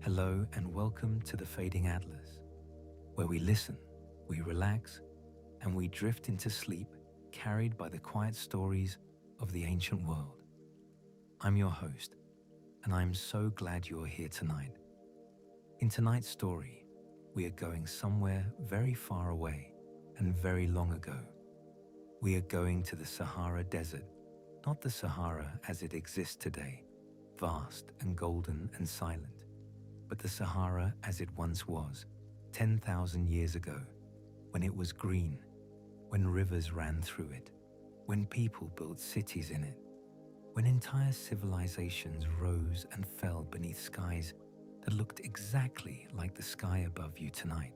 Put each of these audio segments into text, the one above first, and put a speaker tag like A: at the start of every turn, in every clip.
A: Hello and welcome to the Fading Atlas, where we listen, we relax, and we drift into sleep carried by the quiet stories of the ancient world. I'm your host, and I'm so glad you're here tonight. In tonight's story, we are going somewhere very far away and very long ago. We are going to the Sahara Desert, not the Sahara as it exists today, vast and golden and silent, but the Sahara as it once was, 10,000 years ago, when it was green, when rivers ran through it, when people built cities in it, when entire civilizations rose and fell beneath skies that looked exactly like the sky above you tonight.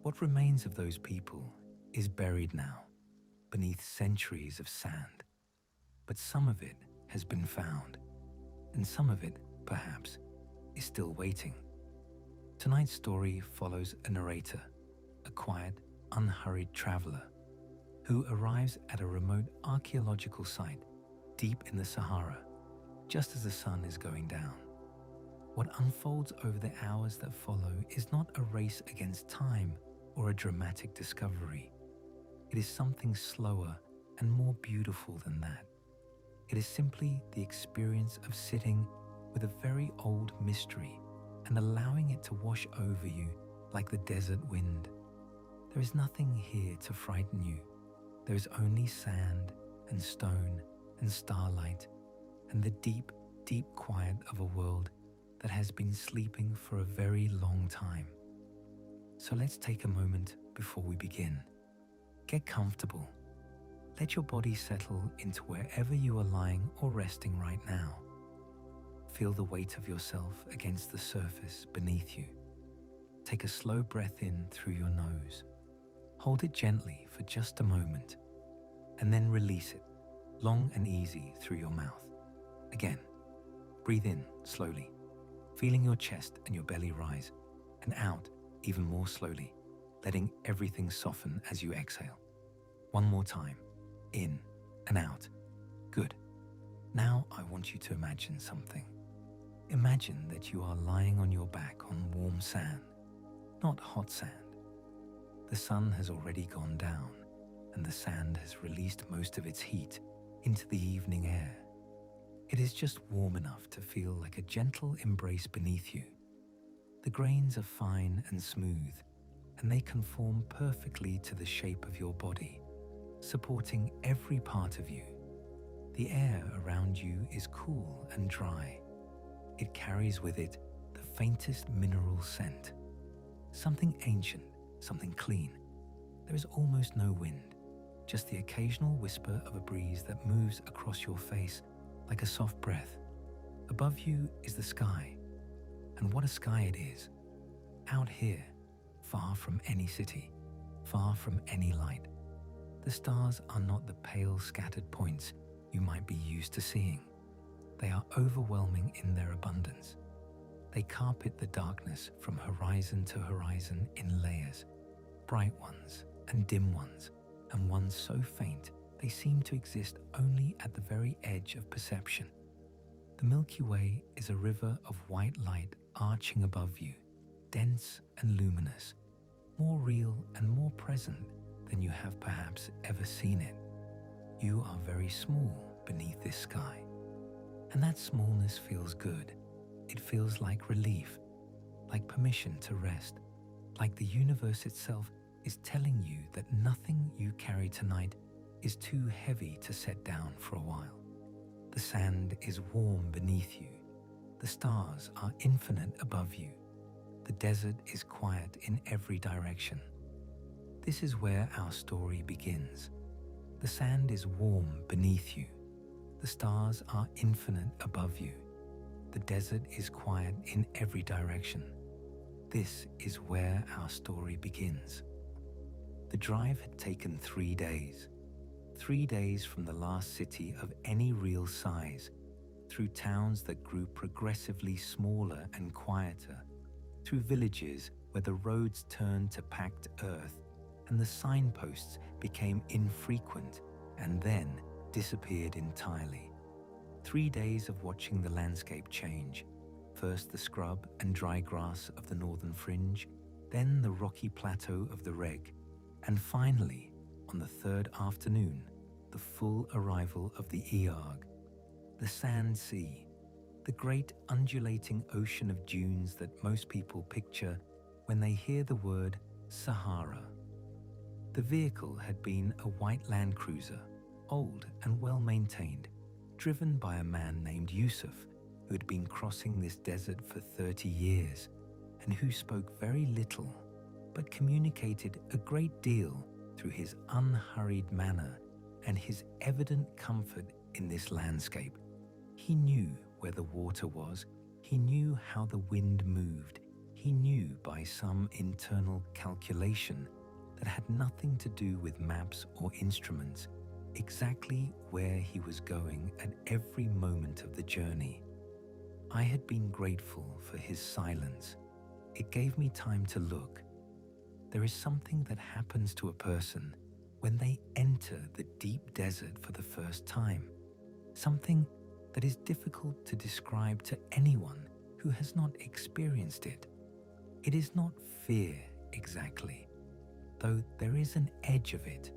A: What remains of those people is buried now, beneath centuries of sand. But some of it has been found, and some of it, perhaps, is still waiting. Tonight's story follows a narrator, a quiet, unhurried traveler, who arrives at a remote archaeological site deep in the Sahara, just as the sun is going down. What unfolds over the hours that follow is not a race against time or a dramatic discovery. It is something slower and more beautiful than that. It is simply the experience of sitting with a very old mystery and allowing it to wash over you like the desert wind. There is nothing here to frighten you. There is only sand and stone and starlight and the deep, deep quiet of a world that has been sleeping for a very long time. So let's take a moment before we begin. Get comfortable. Let your body settle into wherever you are lying or resting right now. Feel the weight of yourself against the surface beneath you. Take a slow breath in through your nose. Hold it gently for just a moment, and then release it, long and easy through your mouth. Again, breathe in slowly, feeling your chest and your belly rise, and out even more slowly, letting everything soften as you exhale. One more time, in and out. Good. Now I want you to imagine something. Imagine that you are lying on your back on warm sand, not hot sand. The sun has already gone down, and the sand has released most of its heat into the evening air. It is just warm enough to feel like a gentle embrace beneath you. The grains are fine and smooth, and they conform perfectly to the shape of your body, supporting every part of you. The air around you is cool and dry. It carries with it the faintest mineral scent. Something ancient, something clean. There is almost no wind, just the occasional whisper of a breeze that moves across your face like a soft breath. Above you is the sky, and what a sky it is. Out here, far from any city, far from any light. The stars are not the pale scattered points you might be used to seeing. They are overwhelming in their abundance. They carpet the darkness from horizon to horizon in layers, bright ones and dim ones, and ones so faint they seem to exist only at the very edge of perception. The Milky Way is a river of white light arching above you, dense and luminous, more real and more present than you have perhaps ever seen it. You are very small beneath this sky. And that smallness feels good. It feels like relief, like permission to rest, like the universe itself is telling you that nothing you carry tonight is too heavy to set down for a while. The sand is warm beneath you. The stars are infinite above you. The desert is quiet in every direction. This is where our story begins. The sand is warm beneath you. The stars are infinite above you. The desert is quiet in every direction. This is where our story begins. The drive had taken 3 days. 3 days from the last city of any real size, through towns that grew progressively smaller and quieter, through villages where the roads turned to packed earth and the signposts became infrequent and then disappeared entirely. 3 days of watching the landscape change, First the scrub and dry grass of the northern fringe, then the rocky plateau of the Reg, and finally, on the third afternoon, the full arrival of the Iarg, the sand sea, the great undulating ocean of dunes that most people picture when they hear the word Sahara. The vehicle had been a white Land Cruiser, old and well maintained, driven by a man named Yusuf, who had been crossing this desert for 30 years and who spoke very little but communicated a great deal through his unhurried manner and his evident comfort in this landscape. He knew where the water was, he knew how the wind moved, he knew by some internal calculation that had nothing to do with maps or instruments exactly where he was going at every moment of the journey. I had been grateful for his silence. It gave me time to look. There is something that happens to a person when they enter the deep desert for the first time, something that is difficult to describe to anyone who has not experienced it. It is not fear exactly, though there is an edge of it.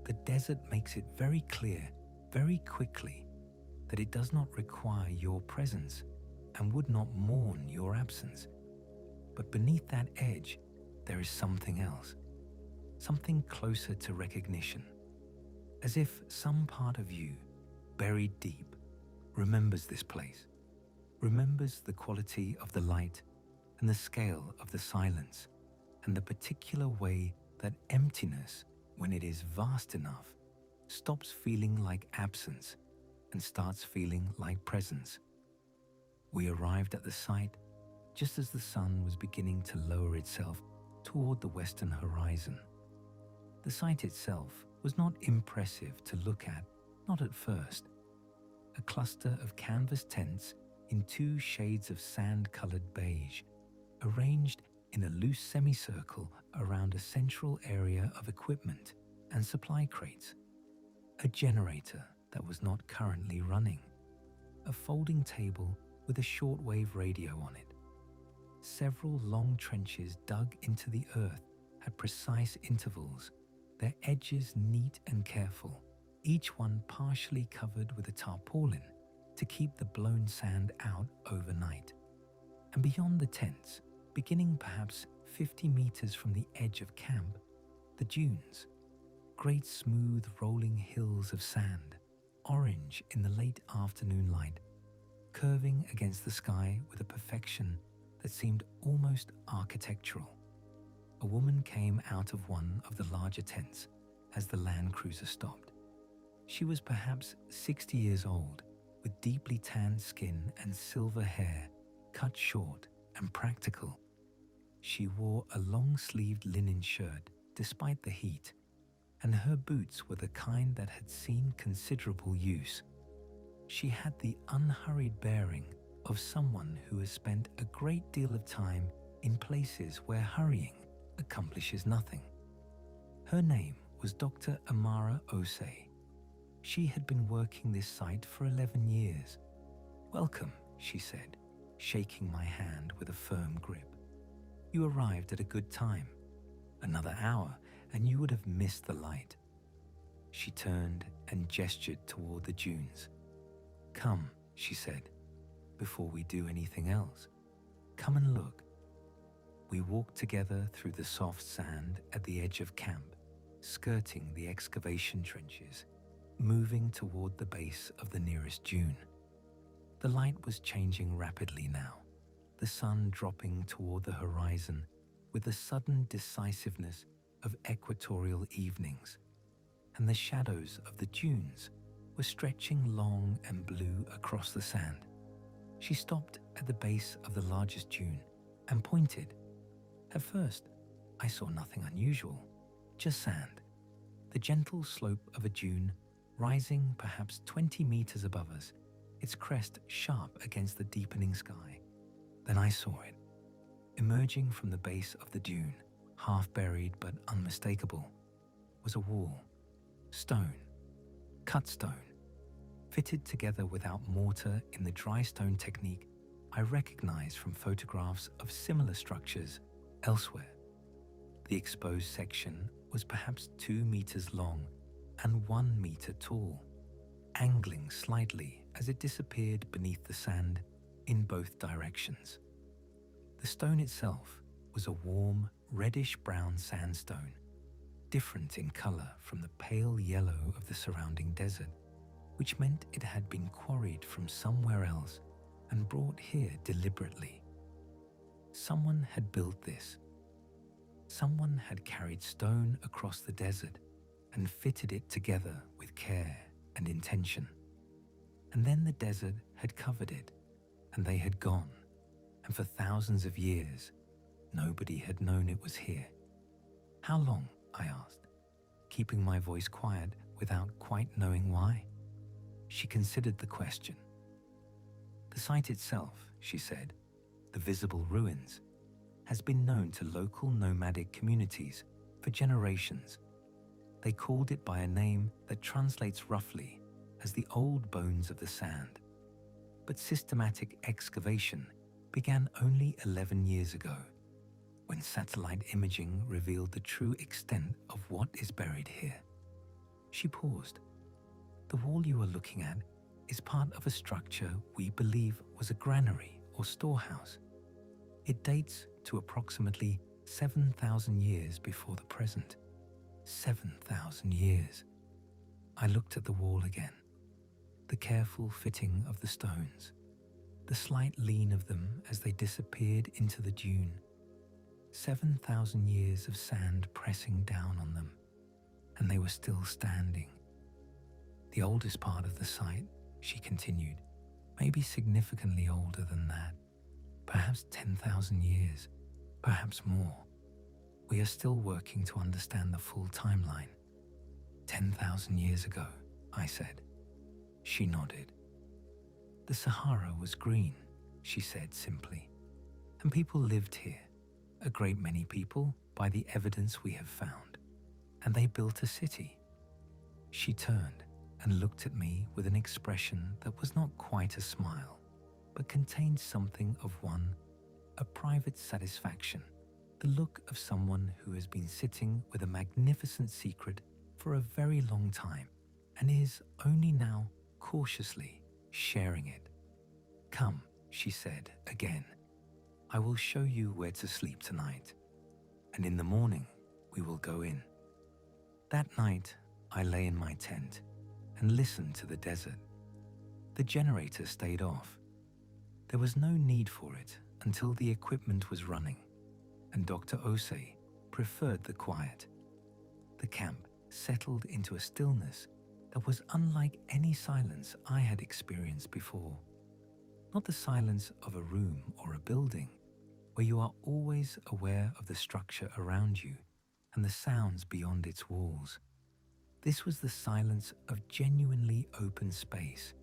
A: The desert makes it very clear, very quickly, that it does not require your presence and would not mourn your absence. But beneath that edge, there is something else, something closer to recognition, as if some part of you, buried deep, remembers this place, remembers the quality of the light and the scale of the silence and the particular way that emptiness, when it is vast enough, stops feeling like absence and starts feeling like presence. We arrived at the site just as the sun was beginning to lower itself toward the western horizon. The site itself was not impressive to look at, not at first. A cluster of canvas tents in 2 shades of sand-colored beige, arranged in a loose semicircle around a central area of equipment and supply crates. A generator that was not currently running. A folding table with a shortwave radio on it. Several long trenches dug into the earth at precise intervals, their edges neat and careful, each one partially covered with a tarpaulin to keep the blown sand out overnight. And beyond the tents, beginning perhaps 50 meters from the edge of camp, the dunes, great smooth rolling hills of sand, orange in the late afternoon light, curving against the sky with a perfection that seemed almost architectural. A woman came out of one of the larger tents as the Land Cruiser stopped. She was perhaps 60 years old, with deeply tanned skin and silver hair, cut short and practical. She wore a long-sleeved linen shirt despite the heat, and her boots were the kind that had seen considerable use. She had the unhurried bearing of someone who has spent a great deal of time in places where hurrying accomplishes nothing. Her name was Dr. Amara Osei. She had been working this site for 11 years. "Welcome," she said, shaking my hand with a firm grip. "You arrived at a good time. Another hour and you would have missed the light." She turned and gestured toward the dunes. "Come," she said, "before we do anything else. Come and look." We walked together through the soft sand at the edge of camp, skirting the excavation trenches, moving toward the base of the nearest dune. The light was changing rapidly now, the sun dropping toward the horizon with the sudden decisiveness of equatorial evenings, and the shadows of the dunes were stretching long and blue across the sand. She stopped at the base of the largest dune and pointed. At first, I saw nothing unusual, just sand. The gentle slope of a dune rising perhaps 20 meters above us, its crest sharp against the deepening sky. Then I saw it. Emerging from the base of the dune, half buried but unmistakable, was a wall, stone, cut stone, fitted together without mortar in the dry stone technique I recognized from photographs of similar structures elsewhere. The exposed section was perhaps 2 meters long and 1 meter tall, angling slightly as it disappeared beneath the sand in both directions. The stone itself was a warm, reddish-brown sandstone, different in color from the pale yellow of the surrounding desert, which meant it had been quarried from somewhere else and brought here deliberately. Someone had built this. Someone had carried stone across the desert and fitted it together with care and intention. And then the desert had covered it, and they had gone, and for thousands of years, nobody had known it was here. How long? I asked, keeping my voice quiet without quite knowing why. She considered the question. The site itself, she said, the visible ruins, has been known to local nomadic communities for generations. They called it by a name that translates roughly as the old bones of the sand. But systematic excavation began only 11 years ago, when satellite imaging revealed the true extent of what is buried here. She paused. The wall you are looking at is part of a structure we believe was a granary or storehouse. It dates to approximately 7,000 years before the present. 7,000 years. I looked at the wall again. The careful fitting of the stones, the slight lean of them as they disappeared into the dune. 7,000 years of sand pressing down on them, and they were still standing. The oldest part of the site, she continued, may be significantly older than that, perhaps 10,000 years, perhaps more. We are still working to understand the full timeline. 10,000 years ago, I said. She nodded. The Sahara was green, she said simply, and people lived here, a great many people by the evidence we have found, and they built a city. She turned and looked at me with an expression that was not quite a smile, but contained something of a private satisfaction, the look of someone who has been sitting with a magnificent secret for a very long time and is only now cautiously sharing it. Come, she said again, I will show you where to sleep tonight, and in the morning we will go in. That night I lay in my tent and listened to the desert. The generator stayed off. There was no need for it until the equipment was running, and Dr. Osei preferred the quiet. The camp settled into a stillness that was unlike any silence I had experienced before. Not the silence of a room or a building, where you are always aware of the structure around you and the sounds beyond its walls. This was the silence of genuinely open space,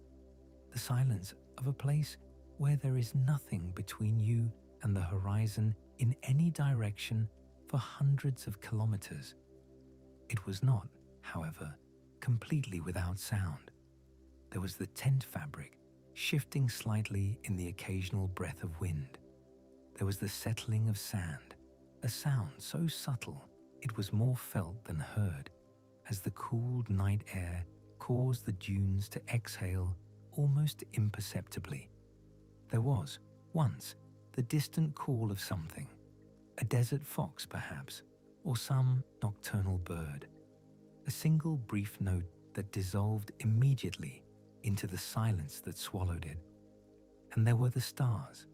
A: the silence of a place where there is nothing between you and the horizon in any direction for hundreds of kilometers. It was not, however, completely without sound. There was the tent fabric shifting slightly in the occasional breath of wind. There was the settling of sand, a sound so subtle it was more felt than heard, as the cooled night air caused the dunes to exhale almost imperceptibly. There was, once, the distant call of something, a desert fox perhaps, or some nocturnal bird, a single brief note that dissolved immediately into the silence that swallowed it. And there were the stars.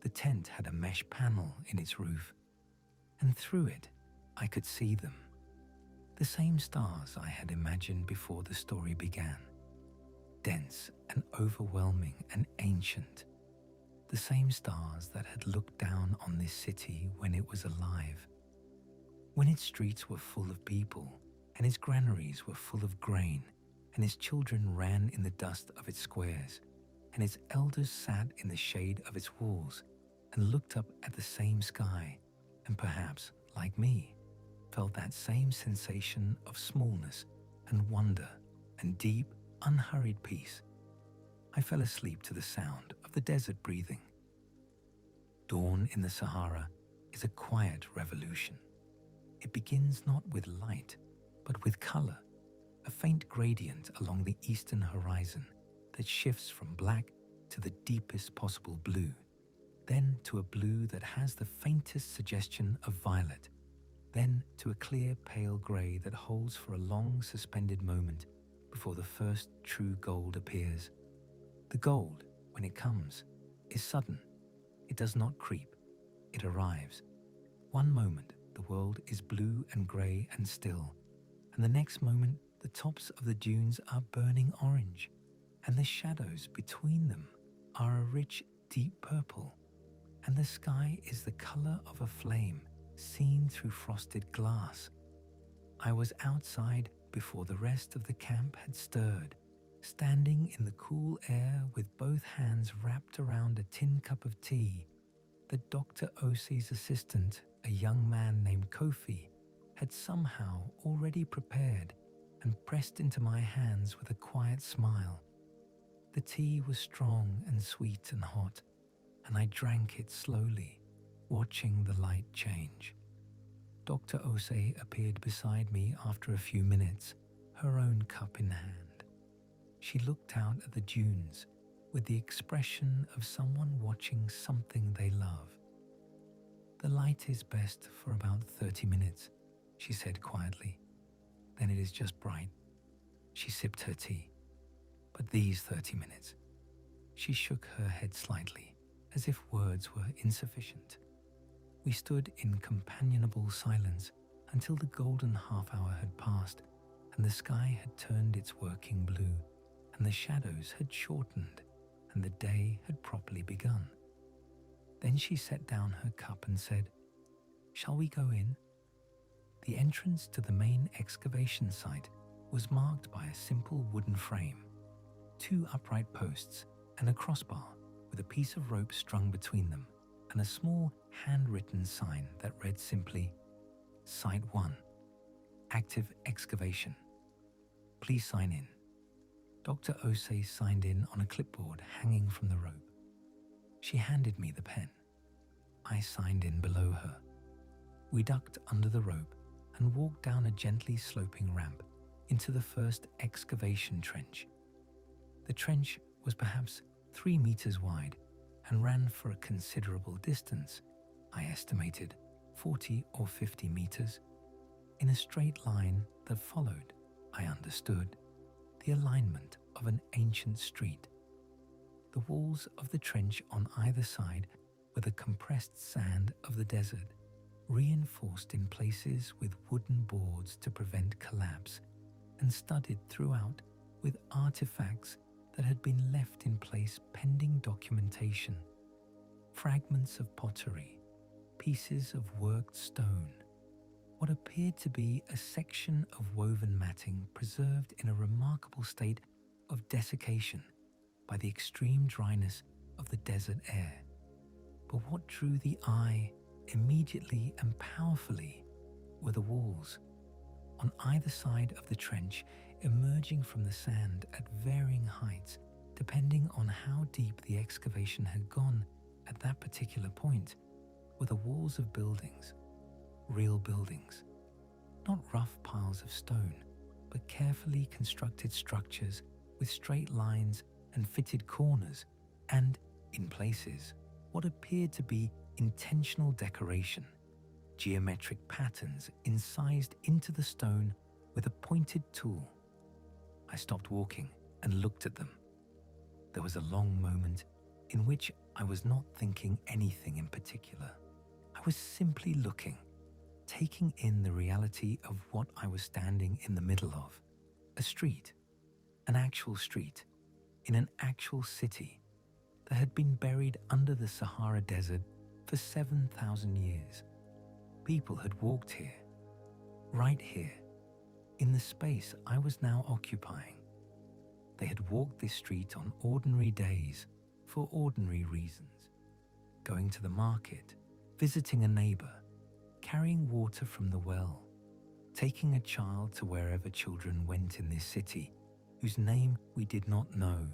A: The tent had a mesh panel in its roof, and through it I could see them. The same stars I had imagined before the story began, dense and overwhelming and ancient. The same stars that had looked down on this city when it was alive, when its streets were full of people and its granaries were full of grain and its children ran in the dust of its squares and its elders sat in the shade of its walls and looked up at the same sky and perhaps, like me, felt that same sensation of smallness and wonder and deep, unhurried peace. I fell asleep to the sound of the desert breathing Dawn in the Sahara is a quiet revolution. It begins not with light, but with color, a faint gradient along the eastern horizon that shifts from black to the deepest possible blue, then to a blue that has the faintest suggestion of violet, then to a clear pale gray that holds for a long suspended moment before the first true gold appears. The gold, when it comes, is sudden. It does not creep. It arrives. One moment, the world is blue and grey and still, and the next moment, the tops of the dunes are burning orange, and the shadows between them are a rich, deep purple, and the sky is the colour of a flame seen through frosted glass. I was outside before the rest of the camp had stirred, standing in the cool air with both hands wrapped around a tin cup of tea that Dr. Osei's assistant, a young man named Kofi, had somehow already prepared and pressed into my hands with a quiet smile. The tea was strong and sweet and hot, and I drank it slowly, watching the light change. Dr. Osei appeared beside me after a few minutes, her own cup in hand. She looked out at the dunes with the expression of someone watching something they love. "The light is best for about 30 minutes, she said quietly. "Then it is just bright." She sipped her tea. "But these 30 minutes." She shook her head slightly, as if words were insufficient. We stood in companionable silence until the golden half-hour had passed and the sky had turned its working blue and the shadows had shortened and the day had properly begun. Then she set down her cup and said, "Shall we go in?" The entrance to the main excavation site was marked by a simple wooden frame, 2 upright posts and a crossbar with a piece of rope strung between them, and a small handwritten sign that read simply, "Site 1, Active Excavation. Please sign in." Dr. Osei signed in on a clipboard hanging from the rope. She handed me the pen. I signed in below her. We ducked under the rope and walked down a gently sloping ramp into the first excavation trench. The trench was perhaps 3 meters wide and ran for a considerable distance, I estimated 40 or 50 meters, in a straight line that followed, I understood, the alignment of an ancient street. The walls of the trench on either side were the compressed sand of the desert, reinforced in places with wooden boards to prevent collapse, and studded throughout with artifacts that had been left in place pending documentation. Fragments of pottery, pieces of worked stone, what appeared to be a section of woven matting preserved in a remarkable state of desiccation by the extreme dryness of the desert air. But what drew the eye immediately and powerfully were the walls, on either side of the trench, emerging from the sand at varying heights, depending on how deep the excavation had gone at that particular point, were the walls of buildings, real buildings, not rough piles of stone, but carefully constructed structures with straight lines and fitted corners, and, in places, what appeared to be intentional decoration, geometric patterns incised into the stone with a pointed tool. I stopped walking and looked at them. There was a long moment in which I was not thinking anything in particular. I was simply looking, taking in the reality of what I was standing in the middle of. A street, an actual street, in an actual city that had been buried under the Sahara Desert for 7,000 years. People had walked here, right here, in the space I was now occupying. They had walked this street on ordinary days for ordinary reasons, going to the market, visiting a neighbor, carrying water from the well, taking a child to wherever children went in this city, whose name we did not know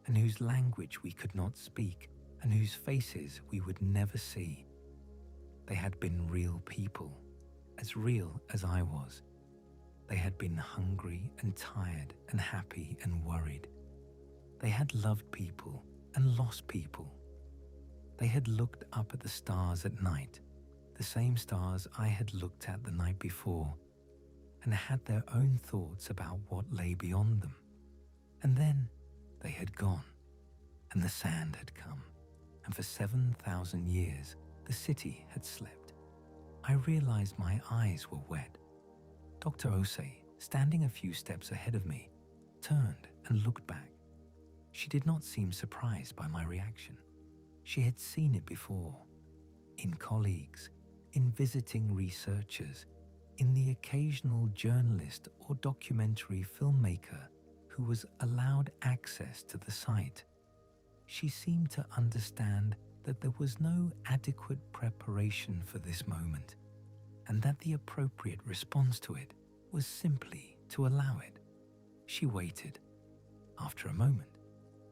A: and whose language we could not speak, and whose faces we would never see. They had been real people, as real as I was. They had been hungry and tired and happy and worried. They had loved people and lost people. They had looked up at the stars at night, the same stars I had looked at the night before, and had their own thoughts about what lay beyond them. And then they had gone, and the sand had come, and for 7,000 years the city had slept. I realized my eyes were wet. Dr. Osei, standing a few steps ahead of me, turned and looked back. She did not seem surprised by my reaction. She had seen it before, in colleagues, in visiting researchers, in the occasional journalist or documentary filmmaker who was allowed access to the site. She seemed to understand that there was no adequate preparation for this moment, and that the appropriate response to it was simply to allow it. She waited. After a moment,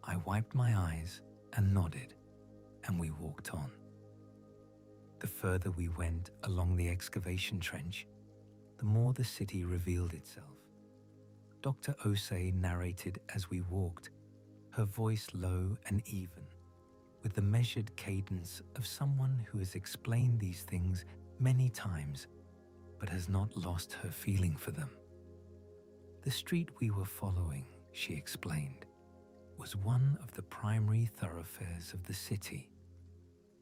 A: I wiped my eyes and nodded, and we walked on. The further we went along the excavation trench, the more the city revealed itself. Dr. Osei narrated as we walked, her voice low and even, with the measured cadence of someone who has explained these things many times, but has not lost her feeling for them. The street we were following, she explained, was one of the primary thoroughfares of the city.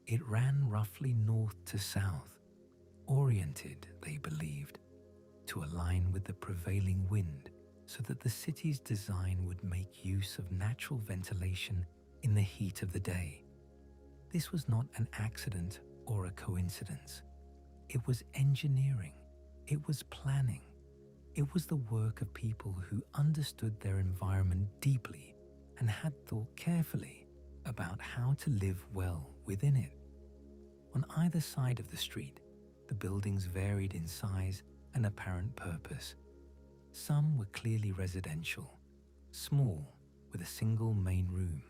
A: It ran roughly north to south, oriented, they believed, to align with the prevailing wind so that the city's design would make use of natural ventilation in the heat of the day. This was not an accident or a coincidence. It was engineering. It was planning. It was the work of people who understood their environment deeply and had thought carefully about how to live well within it. On either side of the street, the buildings varied in size and apparent purpose. Some were clearly residential, small, with a single main room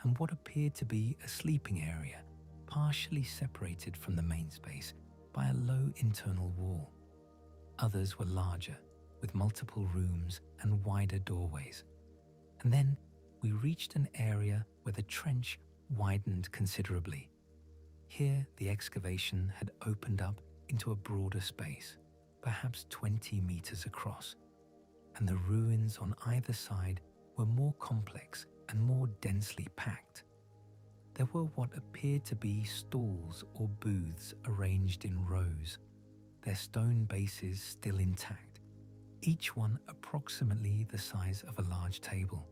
A: and what appeared to be a sleeping area, partially separated from the main space by a low internal wall. Others were larger, with multiple rooms and wider doorways. And then we reached an area where the trench widened considerably. Here, the excavation had opened up into a broader space, perhaps 20 meters across, and the ruins on either side were more complex and more densely packed. There were what appeared to be stalls or booths arranged in rows, their stone bases still intact, each one approximately the size of a large table.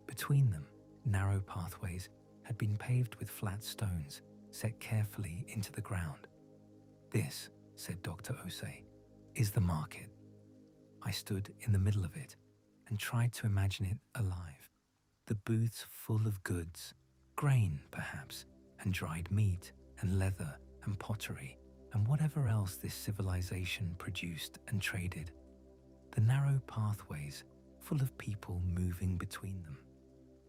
A: Between them, narrow pathways had been paved with flat stones set carefully into the ground. "This," said Dr. Osei, "is the market." I stood in the middle of it and tried to imagine it alive. The booths full of goods, grain perhaps, and dried meat and leather and pottery and whatever else this civilization produced and traded. The narrow pathways full of people moving between them.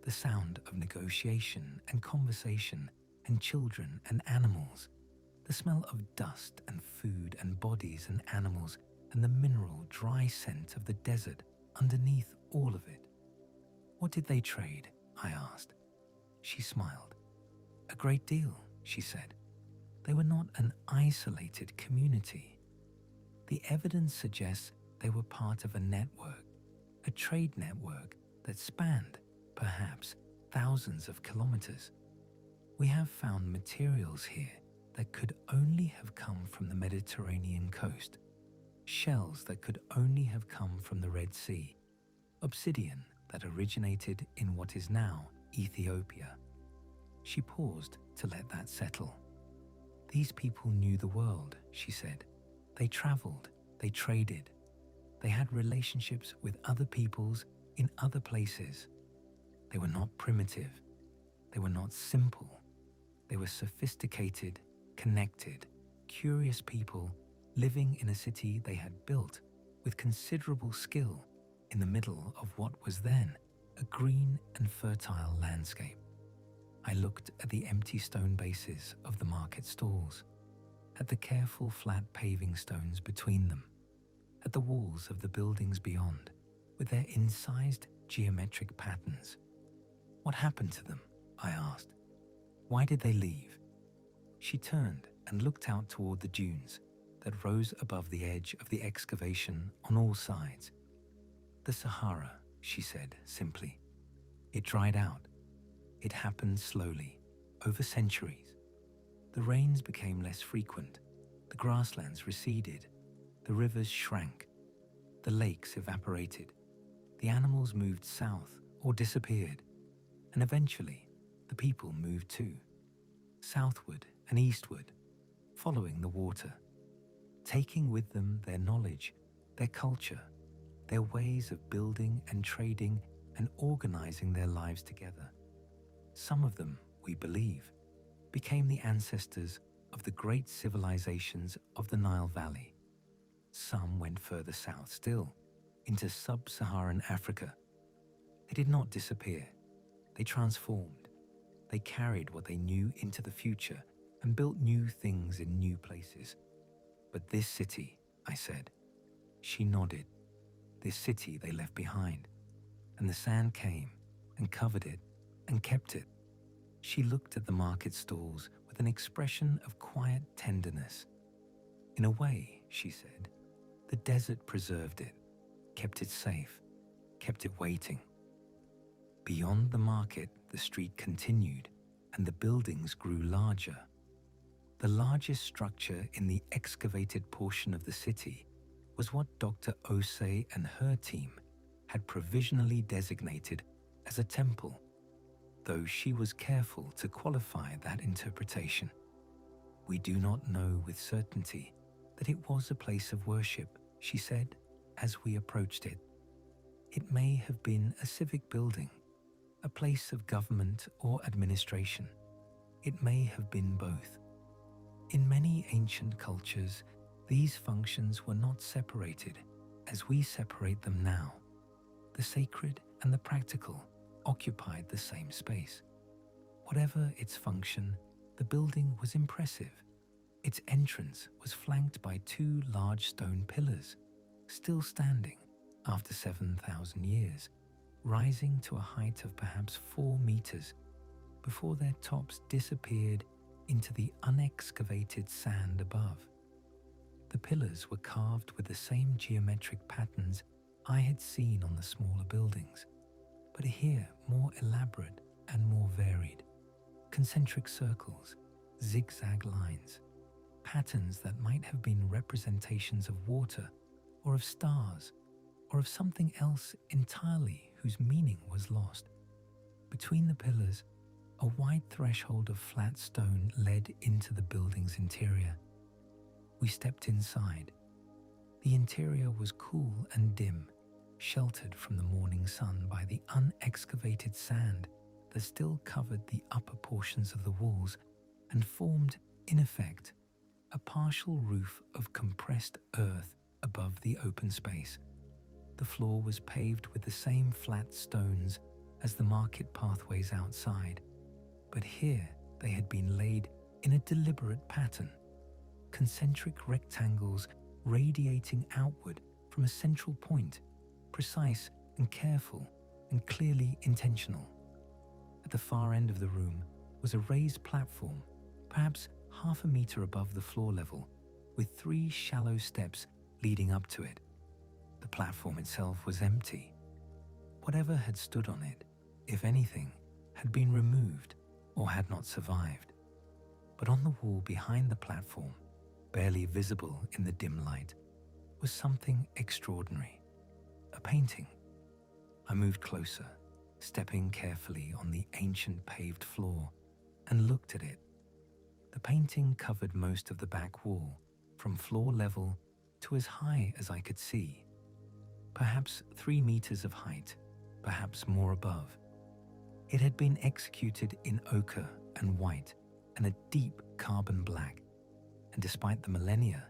A: The sound of negotiation and conversation and children and animals. The smell of dust and food and bodies and animals and the mineral dry scent of the desert underneath all of it. "What did they trade?" I asked. She smiled. "A great deal," she said. "They were not an isolated community. The evidence suggests they were part of a network, a trade network that spanned, perhaps, thousands of kilometers. We have found materials here that could only have come from the Mediterranean coast, shells that could only have come from the Red Sea, obsidian that originated in what is now Ethiopia." She paused to let that settle. "These people knew the world," she said. "They traveled, they traded, they had relationships with other peoples in other places. They were not primitive, they were not simple, they were sophisticated, connected, curious people living in a city they had built with considerable skill in the middle of what was then a green and fertile landscape." I looked at the empty stone bases of the market stalls, at the careful flat paving stones between them, at the walls of the buildings beyond, with their incised geometric patterns. What happened to them? I asked. Why did they leave? She turned and looked out toward the dunes that rose above the edge of the excavation on all sides. The Sahara, she said simply. It dried out. It happened slowly, over centuries. The rains became less frequent, the grasslands receded, the rivers shrank, the lakes evaporated, the animals moved south or disappeared, and eventually the people moved too, southward and eastward, following the water, taking with them their knowledge, their culture, their ways of building and trading and organizing their lives together. Some of them, we believe, became the ancestors of the great civilizations of the Nile Valley. Some went further south still, into sub-Saharan Africa. They did not disappear. They transformed. They carried what they knew into the future and built new things in new places. But this city, I said. She nodded. This city they left behind. And the sand came and covered it and kept it. She looked at the market stalls with an expression of quiet tenderness. In a way, she said, the desert preserved it, kept it safe, kept it waiting. Beyond the market, the street continued, and the buildings grew larger. The largest structure in the excavated portion of the city was what Dr. Osei and her team had provisionally designated as a temple, though she was careful to qualify that interpretation. We do not know with certainty that it was a place of worship, she said, as we approached it. It may have been a civic building, a place of government or administration. It may have been both. In many ancient cultures, these functions were not separated as we separate them now. The sacred and the practical occupied the same space. Whatever its function, the building was impressive. Its entrance was flanked by two large stone pillars, still standing after 7,000 years, rising to a height of perhaps 4 meters before their tops disappeared into the unexcavated sand above. The pillars were carved with the same geometric patterns I had seen on the smaller buildings, but here more elaborate and more varied. Concentric circles, zigzag lines, patterns that might have been representations of water or of stars or of something else entirely whose meaning was lost. Between the pillars, a wide threshold of flat stone led into the building's interior. We stepped inside. The interior was cool and dim, sheltered from the morning sun by the unexcavated sand that still covered the upper portions of the walls and formed, in effect, a partial roof of compressed earth above the open space. The floor was paved with the same flat stones as the market pathways outside, but here they had been laid in a deliberate pattern, concentric rectangles radiating outward from a central point, precise and careful and clearly intentional. At the far end of the room was a raised platform, perhaps half a meter above the floor level, with 3 shallow steps leading up to it. The platform itself was empty. Whatever had stood on it, if anything, had been removed or had not survived. But on the wall behind the platform, barely visible in the dim light, was something extraordinary. A painting. I moved closer, stepping carefully on the ancient paved floor, and looked at it. The painting covered most of the back wall, from floor level to as high as I could see. Perhaps 3 meters of height, perhaps more above. It had been executed in ochre and white and a deep carbon black, and despite the millennia,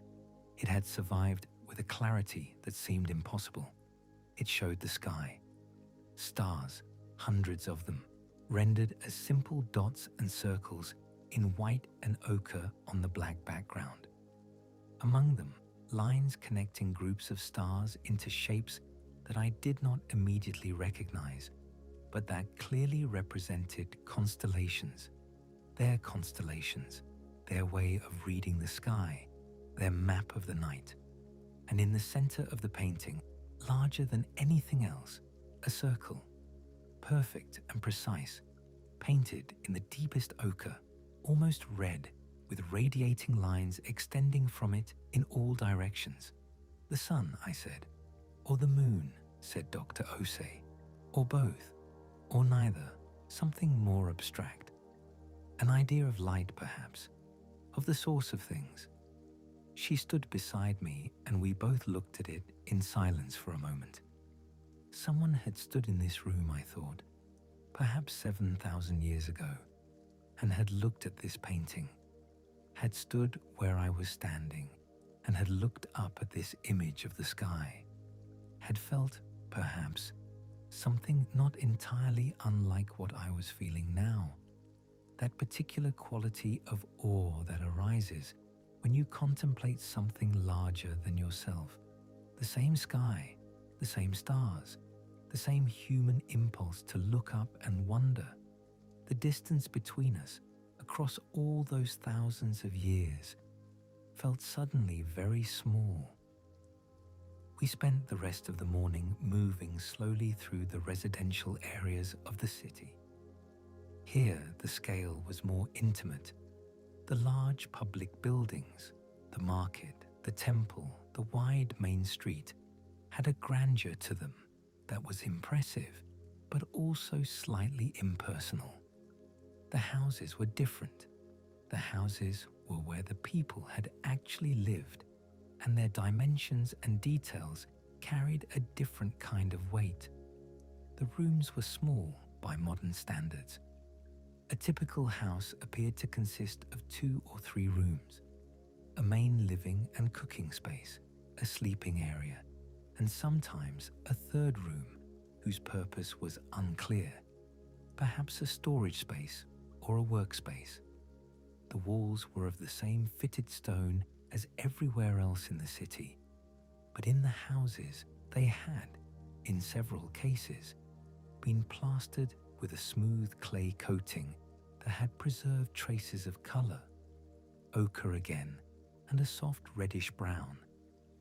A: it had survived with a clarity that seemed impossible. It showed the sky, stars, hundreds of them, rendered as simple dots and circles in white and ochre on the black background. Among them, lines connecting groups of stars into shapes that I did not immediately recognize, but that clearly represented constellations, their way of reading the sky, their map of the night. And in the center of the painting, larger than anything else, a circle, perfect and precise, painted in the deepest ochre, almost red, with radiating lines extending from it in all directions. The sun, I said. Or the moon, said Dr. Osei. Or both. Or neither. Something more abstract. An idea of light, perhaps. Of the source of things. She stood beside me, and we both looked at it in silence for a moment. Someone had stood in this room, I thought, perhaps 7,000 years ago, and had looked at this painting, had stood where I was standing, and had looked up at this image of the sky, had felt, perhaps, something not entirely unlike what I was feeling now, that particular quality of awe that arises when you contemplate something larger than yourself, the same sky, the same stars, the same human impulse to look up and wonder. The distance between us, across all those thousands of years, felt suddenly very small. We spent the rest of the morning moving slowly through the residential areas of the city. Here the scale was more intimate. The large public buildings, the market, the temple, the wide main street had a grandeur to them that was impressive, but also slightly impersonal. The houses were different. The houses were where the people had actually lived, and their dimensions and details carried a different kind of weight. The rooms were small by modern standards. A typical house appeared to consist of 2 or 3 rooms, a main living and cooking space, a sleeping area, and sometimes a third room whose purpose was unclear, perhaps a storage space or a workspace. The walls were of the same fitted stone as everywhere else in the city, but in the houses they had, in several cases, been plastered with a smooth clay coating that had preserved traces of color, ochre again, and a soft reddish brown,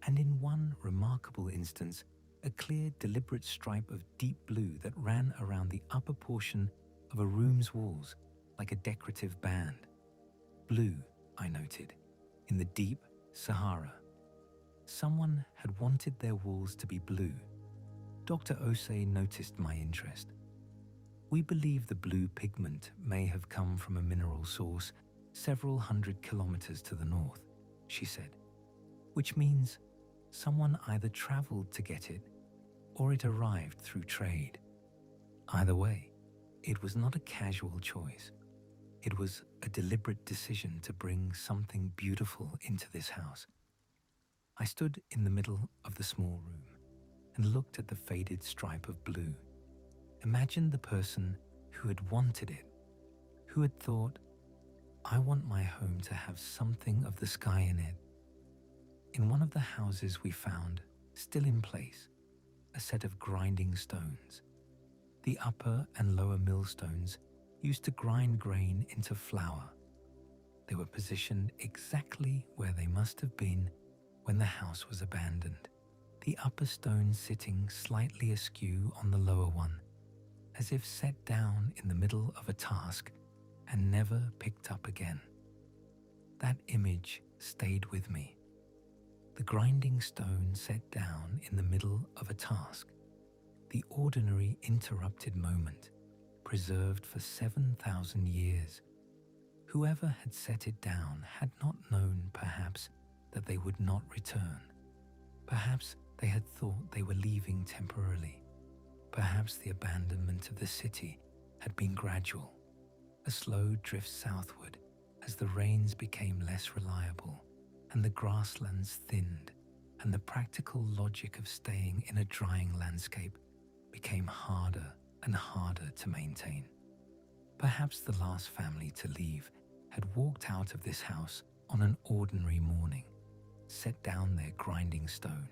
A: and in one remarkable instance, a clear, deliberate stripe of deep blue that ran around the upper portion of a room's walls like a decorative band. Blue, I noted, in the deep Sahara. Someone had wanted their walls to be blue. Dr. Osei noticed my interest. We believe the blue pigment may have come from a mineral source several hundred kilometers to the north, she said, which means someone either traveled to get it or it arrived through trade. Either way, it was not a casual choice. It was a deliberate decision to bring something beautiful into this house. I stood in the middle of the small room and looked at the faded stripe of blue. Imagine the person who had wanted it, who had thought, I want my home to have something of the sky in it. In one of the houses we found, still in place, a set of grinding stones. The upper and lower millstones used to grind grain into flour. They were positioned exactly where they must have been when the house was abandoned, the upper stone sitting slightly askew on the lower one, as if set down in the middle of a task and never picked up again. That image stayed with me. The grinding stone set down in the middle of a task, the ordinary interrupted moment, preserved for 7,000 years. Whoever had set it down had not known, perhaps, that they would not return. Perhaps they had thought they were leaving temporarily. Perhaps the abandonment of the city had been gradual, a slow drift southward as the rains became less reliable and the grasslands thinned and the practical logic of staying in a drying landscape became harder and harder to maintain. Perhaps the last family to leave had walked out of this house on an ordinary morning, set down their grinding stone,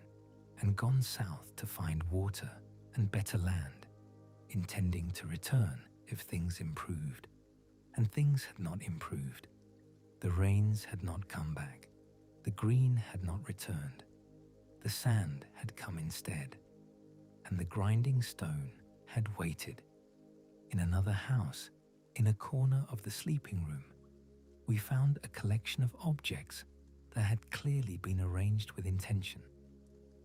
A: and gone south to find water and better land, intending to return if things improved. And things had not improved. The rains had not come back. The green had not returned. The sand had come instead. And the grinding stone had waited. In another house, in a corner of the sleeping room, we found a collection of objects that had clearly been arranged with intention.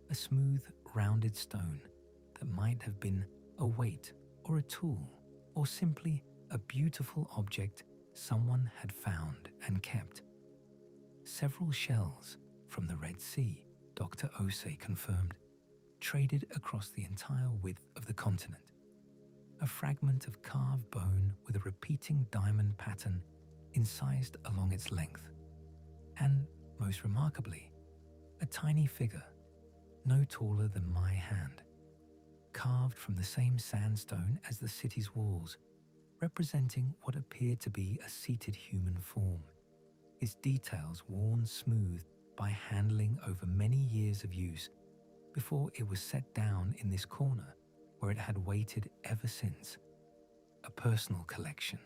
A: A smooth, rounded stone that might have been a weight or a tool, or simply a beautiful object someone had found and kept. Several shells from the Red Sea, Dr. Osei confirmed, traded across the entire width of the continent. A fragment of carved bone with a repeating diamond pattern incised along its length. And, most remarkably, a tiny figure, no taller than my hand, carved from the same sandstone as the city's walls, representing what appeared to be a seated human form, its details worn smooth by handling over many years of use before it was set down in this corner where it had waited ever since. A personal collection,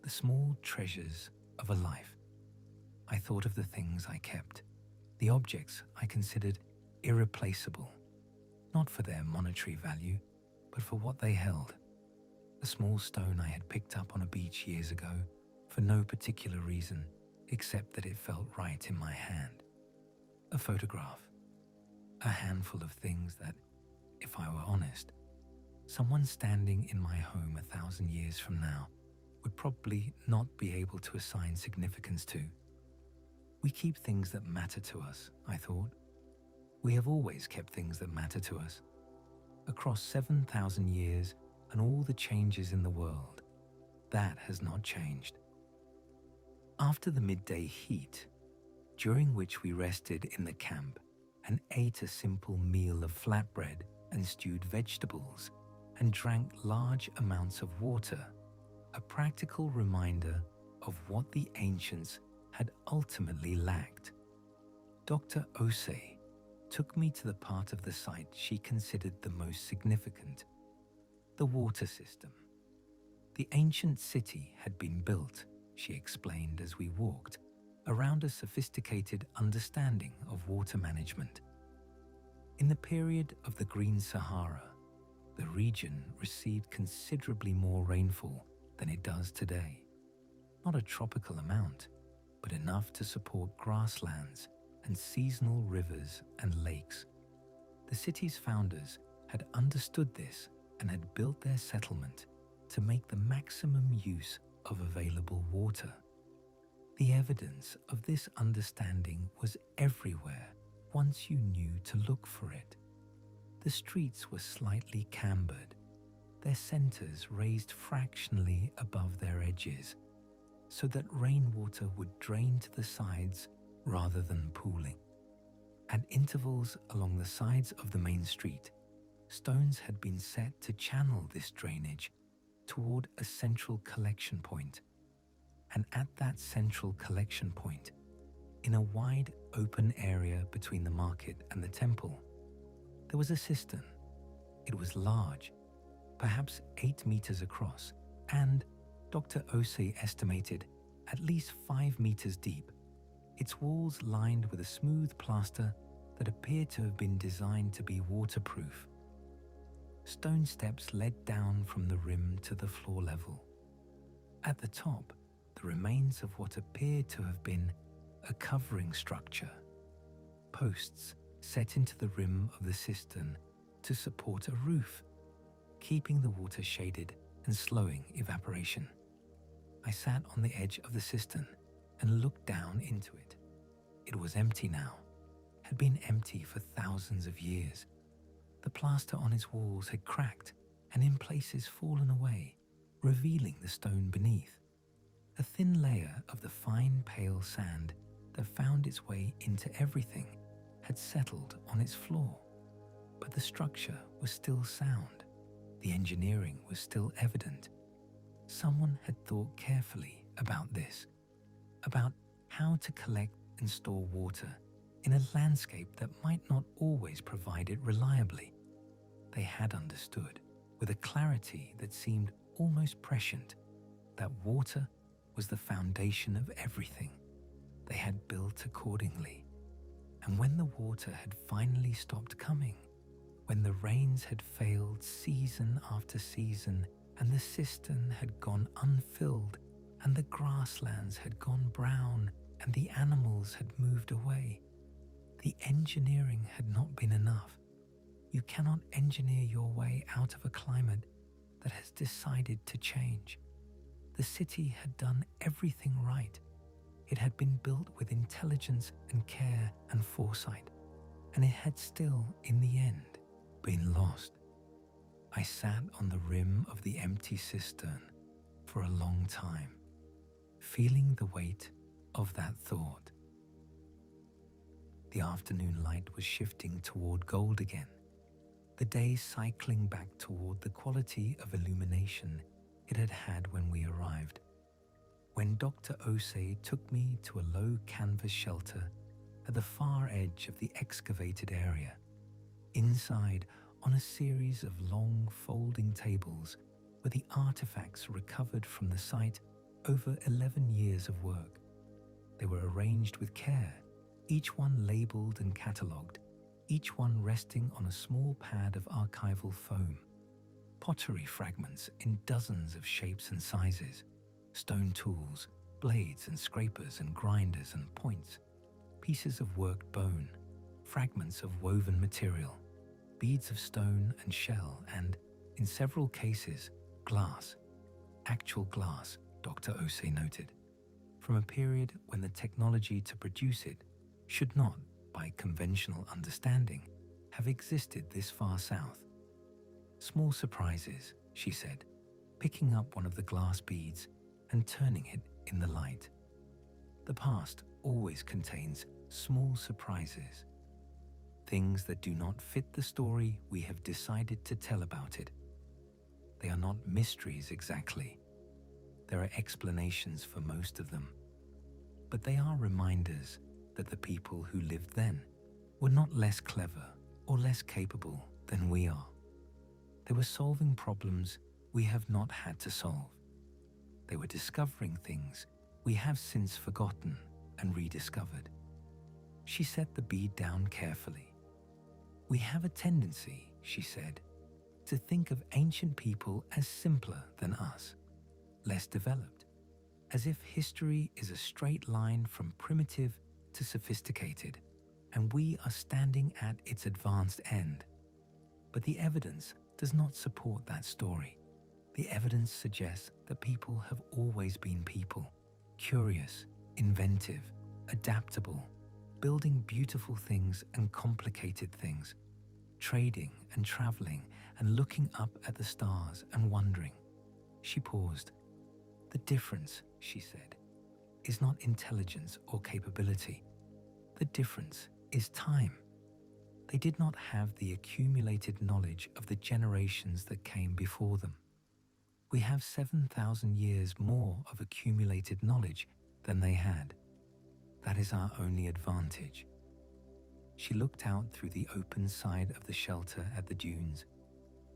A: the small treasures of a life. I thought of the things I kept, the objects I considered irreplaceable, not for their monetary value, but for what they held. A small stone I had picked up on a beach years ago for no particular reason except that it felt right in my hand. A photograph. A handful of things that, if I were honest, someone standing in my home 1,000 years from now would probably not be able to assign significance to. We keep things that matter to us, I thought. We have always kept things that matter to us. Across 7,000 years and all the changes in the world, that has not changed. After the midday heat, during which we rested in the camp and ate a simple meal of flatbread and stewed vegetables and drank large amounts of water, a practical reminder of what the ancients had ultimately lacked, Dr. Osei took me to the part of the site she considered the most significant, the water system. The ancient city had been built, she explained as we walked, around a sophisticated understanding of water management. In the period of the Green Sahara, the region received considerably more rainfall than it does today. Not a tropical amount, but enough to support grasslands and seasonal rivers and lakes. The city's founders had understood this and had built their settlement to make the maximum use of available water. The evidence of this understanding was everywhere once you knew to look for it. The streets were slightly cambered, their centers raised fractionally above their edges, so that rainwater would drain to the sides rather than pooling. At intervals along the sides of the main street, stones had been set to channel this drainage toward a central collection point. And at that central collection point, in a wide open area between the market and the temple, there was a cistern. It was large, perhaps 8 meters across, and Dr. Osei estimated at least 5 meters deep, its walls lined with a smooth plaster that appeared to have been designed to be waterproof. Stone steps led down from the rim to the floor level. At the top, the remains of what appeared to have been a covering structure. Posts set into the rim of the cistern to support a roof, keeping the water shaded and slowing evaporation. I sat on the edge of the cistern and looked down into it. It was empty now, had been empty for thousands of years. The plaster on its walls had cracked and in places fallen away, revealing the stone beneath. A thin layer of the fine pale sand that found its way into everything had settled on its floor, but the structure was still sound. The engineering was still evident. Someone had thought carefully about this, about how to collect and store water in a landscape that might not always provide it reliably. They had understood, with a clarity that seemed almost prescient, that water was the foundation of everything. They had built accordingly. And when the water had finally stopped coming, when the rains had failed season after season, and the cistern had gone unfilled, and the grasslands had gone brown, and the animals had moved away, the engineering had not been enough. You cannot engineer your way out of a climate that has decided to change. The city had done everything right. It had been built with intelligence and care and foresight, and it had still, in the end, been lost. I sat on the rim of the empty cistern for a long time, feeling the weight of that thought. The afternoon light was shifting toward gold again, the day cycling back toward the quality of illumination it had had when we arrived. When Dr. Osei took me to a low canvas shelter at the far edge of the excavated area, inside, on a series of long folding tables, were the artifacts recovered from the site over 11 years of work. They were arranged with care, each one labeled and catalogued, each one resting on a small pad of archival foam. Pottery fragments in dozens of shapes and sizes, stone tools, blades and scrapers and grinders and points, pieces of worked bone, fragments of woven material, beads of stone and shell, and, in several cases, glass. Actual glass, Dr. Osei noted, from a period when the technology to produce it should not, by conventional understanding, have existed this far south. Small surprises, she said, picking up one of the glass beads and turning it in the light. The past always contains small surprises, things that do not fit the story we have decided to tell about it. They are not mysteries exactly. There are explanations for most of them, but they are reminders that the people who lived then were not less clever or less capable than we are. They were solving problems we have not had to solve. They were discovering things we have since forgotten and rediscovered. She set the bead down carefully. We have a tendency, she said, to think of ancient people as simpler than us, less developed, as if history is a straight line from primitive to sophisticated, and we are standing at its advanced end. But the evidence does not support that story. The evidence suggests that people have always been people, curious, inventive, adaptable, building beautiful things and complicated things, trading and traveling and looking up at the stars and wondering. She paused. The difference, she said, is not intelligence or capability. The difference is time. They did not have the accumulated knowledge of the generations that came before them. We have 7,000 years more of accumulated knowledge than they had. That is our only advantage. She looked out through the open side of the shelter at the dunes,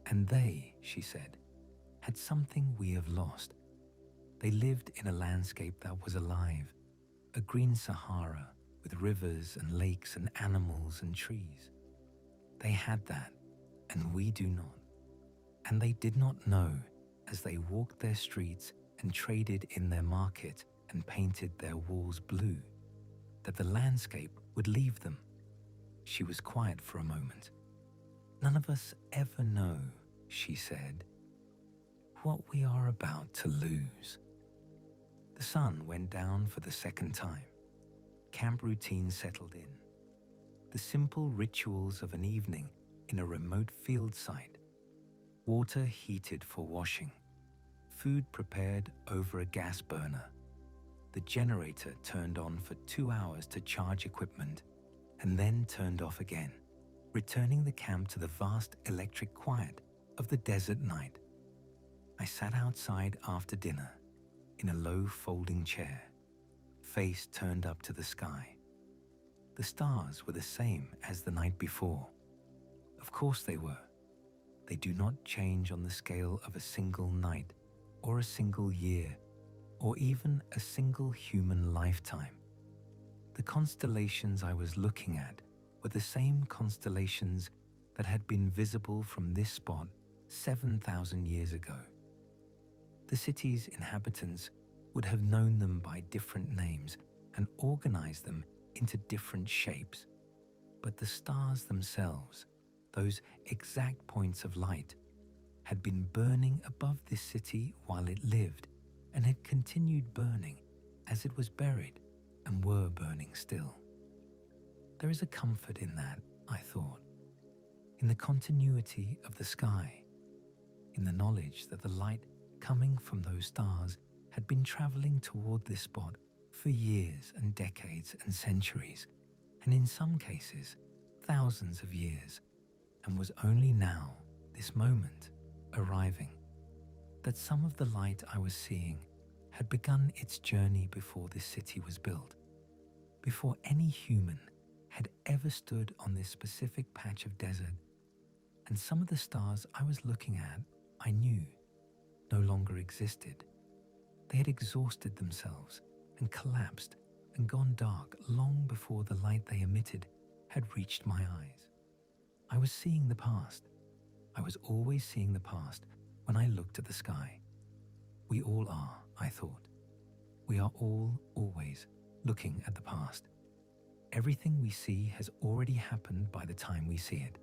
A: and they, she said, had something we have lost. They lived in a landscape that was alive, a green Sahara with rivers and lakes and animals and trees. They had that, and we do not. And they did not know, as they walked their streets and traded in their market and painted their walls blue, that the landscape would leave them. She was quiet for a moment. None of us ever know, she said, what we are about to lose. The sun went down for the second time. Camp routine settled in. The simple rituals of an evening in a remote field site. Water heated for washing. Food prepared over a gas burner. The generator turned on for 2 hours to charge equipment and then turned off again, returning the camp to the vast electric quiet of the desert night. I sat outside after dinner in a low folding chair, face turned up to the sky. The stars were the same as the night before. Of course they were. They do not change on the scale of a single night or a single year or even a single human lifetime. The constellations I was looking at were the same constellations that had been visible from this spot 7,000 years ago. The city's inhabitants would have known them by different names and organized them into different shapes. But the stars themselves, those exact points of light, had been burning above this city while it lived and had continued burning as it was buried and were burning still. There is a comfort in that, I thought, in the continuity of the sky, in the knowledge that the light coming from those stars had been traveling toward this spot for years and decades and centuries, and in some cases, thousands of years, and was only now, this moment, arriving. That some of the light I was seeing had begun its journey before this city was built, before any human had ever stood on this specific patch of desert, and some of the stars I was looking at, I knew, no longer existed. They had exhausted themselves and collapsed and gone dark long before the light they emitted had reached my eyes. I was seeing the past. I was always seeing the past when I looked at the sky. We all are, I thought. We are all always looking at the past. Everything we see has already happened by the time we see it.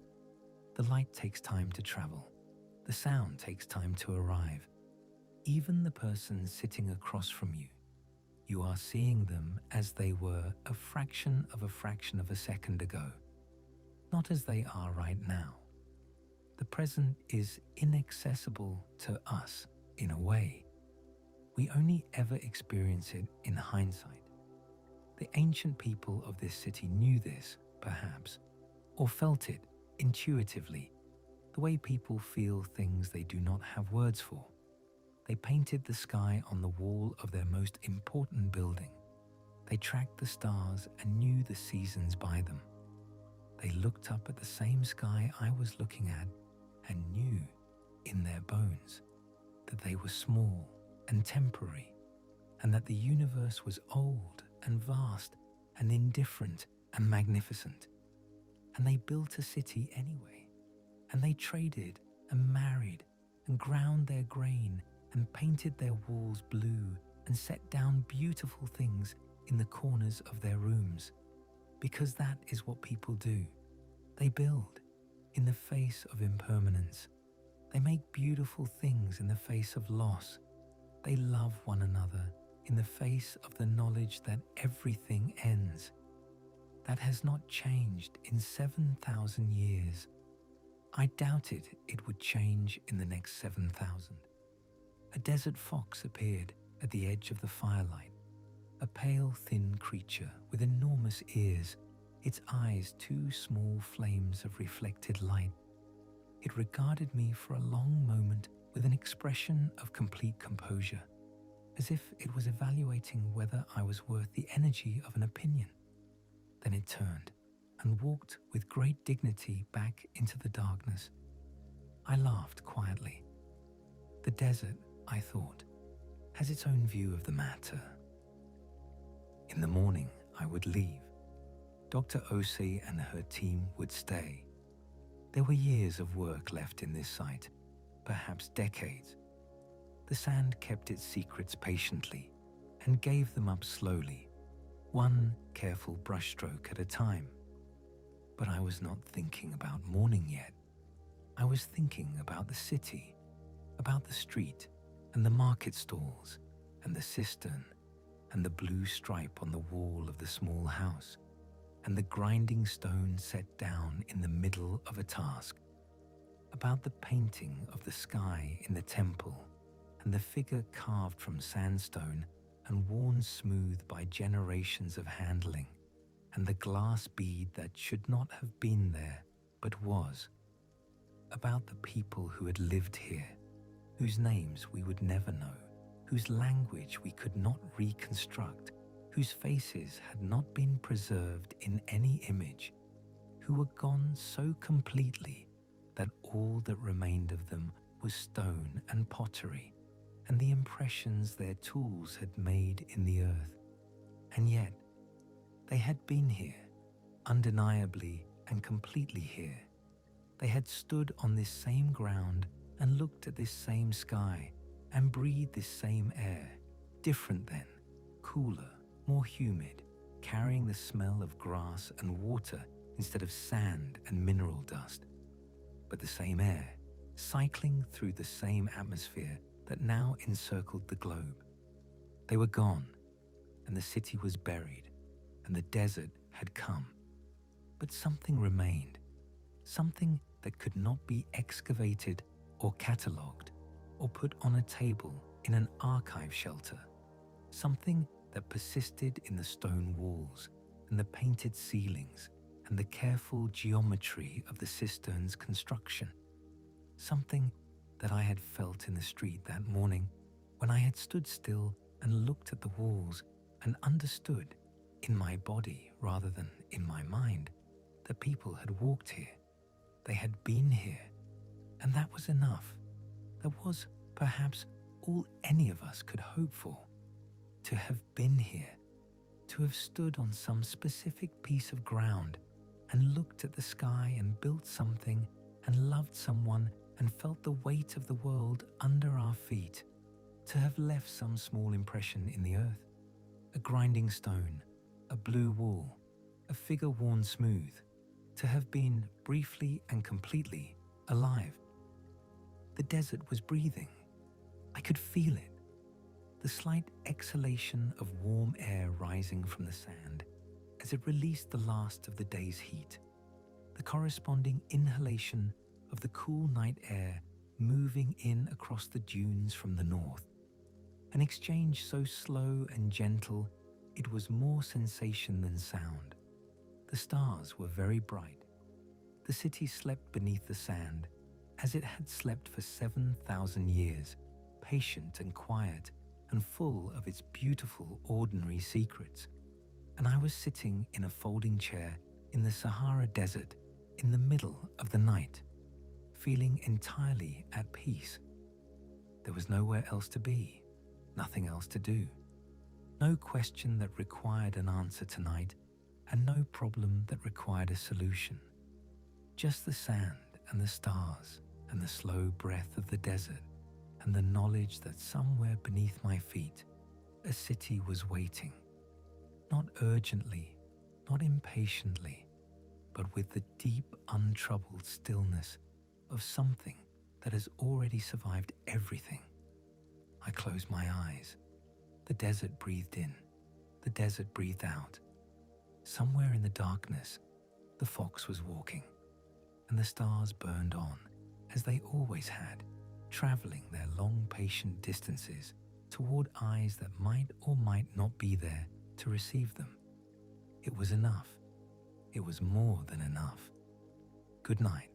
A: The light takes time to travel. The sound takes time to arrive. Even the person sitting across from you, you are seeing them as they were a fraction of a second ago, not as they are right now. The present is inaccessible to us in a way. We only ever experience it in hindsight. The ancient people of this city knew this, perhaps, or felt it intuitively, the way people feel things they do not have words for. They painted the sky on the wall of their most important building. They tracked the stars and knew the seasons by them. They looked up at the same sky I was looking at and knew in their bones that they were small and temporary, and that the universe was old and vast and indifferent and magnificent. And they built a city anyway, and they traded and married and ground their grain and painted their walls blue and set down beautiful things in the corners of their rooms, because that is what people do. They build in the face of impermanence. They make beautiful things in the face of loss. They love one another in the face of the knowledge that everything ends. That has not changed in 7,000 years. I doubted it would change in the next 7,000. A desert fox appeared at the edge of the firelight, a pale, thin creature with enormous ears, its eyes two small flames of reflected light. It regarded me for a long moment with an expression of complete composure, as if it was evaluating whether I was worth the energy of an opinion. Then it turned and walked with great dignity back into the darkness. I laughed quietly. The desert, I thought, has its own view of the matter. In the morning, I would leave. Dr. Osei and her team would stay. There were years of work left in this site, perhaps decades. The sand kept its secrets patiently and gave them up slowly, one careful brushstroke at a time. But I was not thinking about morning yet. I was thinking about the city, about the street and the market stalls and the cistern and the blue stripe on the wall of the small house and the grinding stone set down in the middle of a task, about the painting of the sky in the temple and the figure carved from sandstone and worn smooth by generations of handling, and the glass bead that should not have been there but was, about the people who had lived here, whose names we would never know, whose language we could not reconstruct, whose faces had not been preserved in any image, who were gone so completely that all that remained of them was stone and pottery and the impressions their tools had made in the earth. And yet, they had been here, undeniably and completely here. They had stood on this same ground and looked at this same sky and breathed this same air, different then, cooler, more humid, carrying the smell of grass and water instead of sand and mineral dust. But the same air, cycling through the same atmosphere that now encircled the globe. They were gone, and the city was buried, and the desert had come. But something remained, something that could not be excavated or catalogued or put on a table in an archive shelter, something that persisted in the stone walls and the painted ceilings and the careful geometry of the cistern's construction, something that I had felt in the street that morning when I had stood still and looked at the walls and understood in my body rather than in my mind that people had walked here. They had been here, and that was enough. That was perhaps all any of us could hope for. To have been here, to have stood on some specific piece of ground and looked at the sky and built something and loved someone and felt the weight of the world under our feet, to have left some small impression in the earth, a grinding stone, a blue wall, a figure worn smooth, to have been briefly and completely alive. The desert was breathing. I could feel it. The slight exhalation of warm air rising from the sand as it released the last of the day's heat, the corresponding inhalation of the cool night air moving in across the dunes from the north, an exchange so slow and gentle it was more sensation than sound. The stars were very bright. The city slept beneath the sand as it had slept for 7,000 years, patient and quiet and full of its beautiful ordinary secrets. And I was sitting in a folding chair in the Sahara desert in the middle of the night, feeling entirely at peace. There was nowhere else to be, nothing else to do, no question that required an answer tonight, and no problem that required a solution. Just the sand and the stars and the slow breath of the desert and the knowledge that somewhere beneath my feet a city was waiting, not urgently, not impatiently, but with the deep, untroubled stillness of something that has already survived everything. I closed my eyes. The desert breathed in. The desert breathed out. Somewhere in the darkness, the fox was walking, and the stars burned on, as they always had, traveling their long, patient distances toward eyes that might or might not be there to receive them. It was enough. It was more than enough. Good night.